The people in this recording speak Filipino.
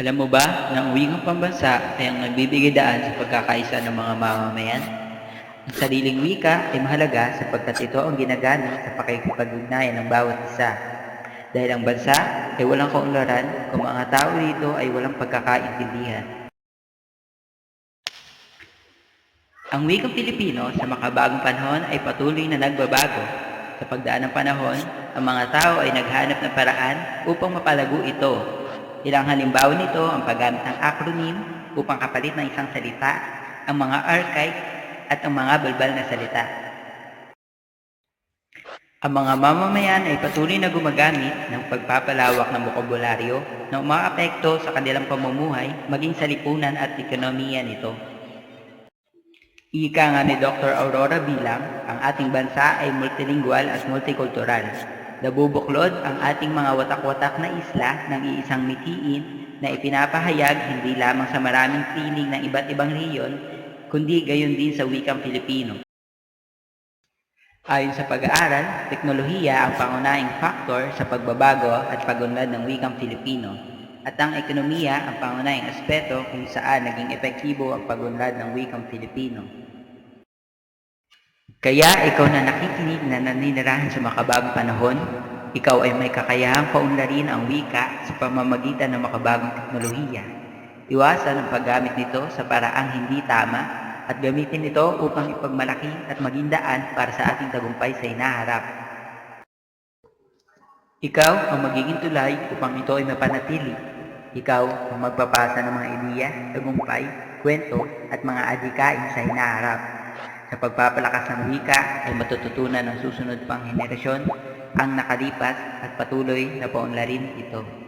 Alam mo ba na ang wikang pambansa ay ang nagbibigay daan sa pagkakaisa ng mga mamamayan? Ang sariling wika ay mahalaga sapagkat ito ang ginagamit sa pakikipag-ugnayan ng bawat isa. Dahil ang bansa ay walang kaunlaran kung mga tao rito ay walang pagkakaintindihan. Ang wikang Pilipino sa makabagong panahon ay patuloy na nagbabago. Sa pagdaan ng panahon, ang mga tao ay naghanap ng paraan upang mapalago ito. Ilang halimbawa nito ang paggamit ng acronym upang kapalit ng isang salita, ang mga archive at ang mga balbal na salita. Ang mga mamamayan ay patuloy na gumagamit ng pagpapalawak ng bokabularyo na umaapekto sa kanilang pamumuhay maging sa lipunan at ekonomiya nito. Ika nga ni Dr. Aurora Bilang, ang ating bansa ay multilingual at multikultural. Nabubuklod ang ating mga watak-watak na isla ng iisang mitiin na ipinapahayag hindi lamang sa maraming tinig ng iba't ibang rehiyon, kundi gayon din sa wikang Pilipino. Ayon sa pag-aaral, teknolohiya ang pangunahing faktor sa pagbabago at pag-unlad ng wikang Filipino, at ang ekonomiya ang pangunahing aspeto kung saan naging epektibo ang pag-unlad ng wikang Filipino. Kaya ikaw na nakikinig na naninirahan sa makabagong panahon, ikaw ay may kakayahang paunlarin ang wika sa pamamagitan ng makabagong teknolohiya. Iwasan ang paggamit nito sa paraang hindi tama at gamitin ito upang ipagmalaki at maging daan para sa ating tagumpay sa hinaharap. Ikaw ang magiging tulay upang ito ay mapanatili. Ikaw ang magpapasa ng mga ideya, tagumpay, kwento at mga adhikain sa hinaharap. Sa pagpapalakas ng wika ay matututunan ng susunod pang henerasyon ang nakalipas at patuloy na paunlarin ito.